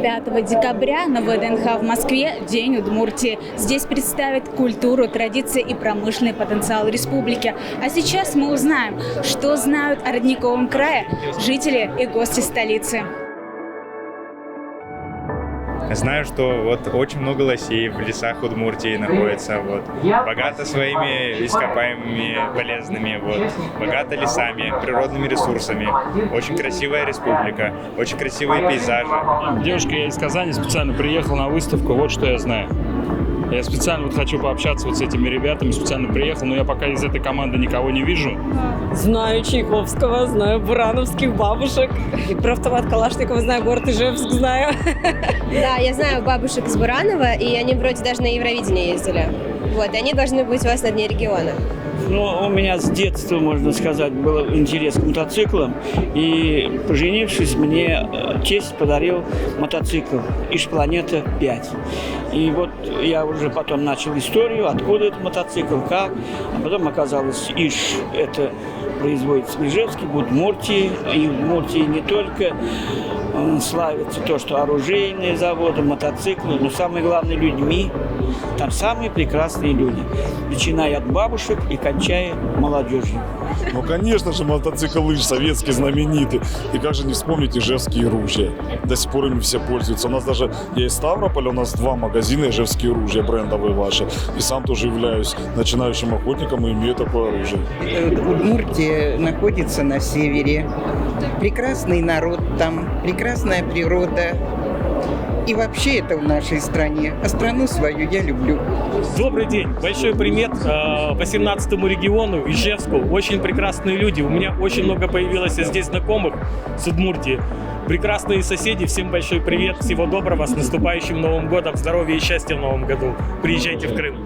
5 декабря на ВДНХ в Москве День Удмуртии. Здесь представят культуру, традиции и промышленный потенциал республики. А сейчас мы узнаем, что знают о Родниковом крае жители и гости столицы. Знаю, что вот очень много лосей в лесах Удмуртии находится, вот. Богато своими ископаемыми полезными, вот. Богато лесами, природными ресурсами. Очень красивая республика, очень красивые пейзажи. Девушка, я из Казани специально приехал на выставку, вот что я знаю. Я специально вот хочу пообщаться вот с этими ребятами, специально приехал, но я пока из этой команды никого не вижу. Знаю Чайковского, знаю бурановских бабушек. И про автомат Калашникова знаю, город Ижевск знаю. Да, я знаю бабушек из Буранова, и они вроде даже на Евровидение ездили. Вот, и они должны быть у вас на Дне региона. Ну, у меня с детства, можно сказать, был интерес к мотоциклам. И, поженившись, мне тесть подарил мотоцикл «Иж-Планета 5». И вот я уже потом начал историю, откуда этот мотоцикл, как. А потом оказалось, Иж – это производится в Ижевске, в Удмуртии. И в Удмуртии не только славится то, что оружейные заводы, мотоциклы, но самое главное – людьми. Там самые прекрасные люди, начиная от бабушек и кончая молодежью. Ну, конечно же, мотоцикл «Иж» советский знаменитый. И как же не вспомнить ижевские ружья. До сих пор ими все пользуются. У нас даже, я из Ставрополя, у нас 2 магазина ижевские ружья, брендовые ваши. И сам тоже являюсь начинающим охотником и имею такое оружие. Удмуртия находится на севере. Прекрасный народ там, прекрасная природа. И вообще это в нашей стране. А страну свою я люблю. Добрый день. Большой привет 18-му региону, Ижевску. Очень прекрасные люди. У меня очень много появилось здесь знакомых с Удмуртии. Прекрасные соседи. Всем большой привет. Всего доброго. С наступающим Новым годом. Здоровья и счастья в Новом году. Приезжайте в Крым.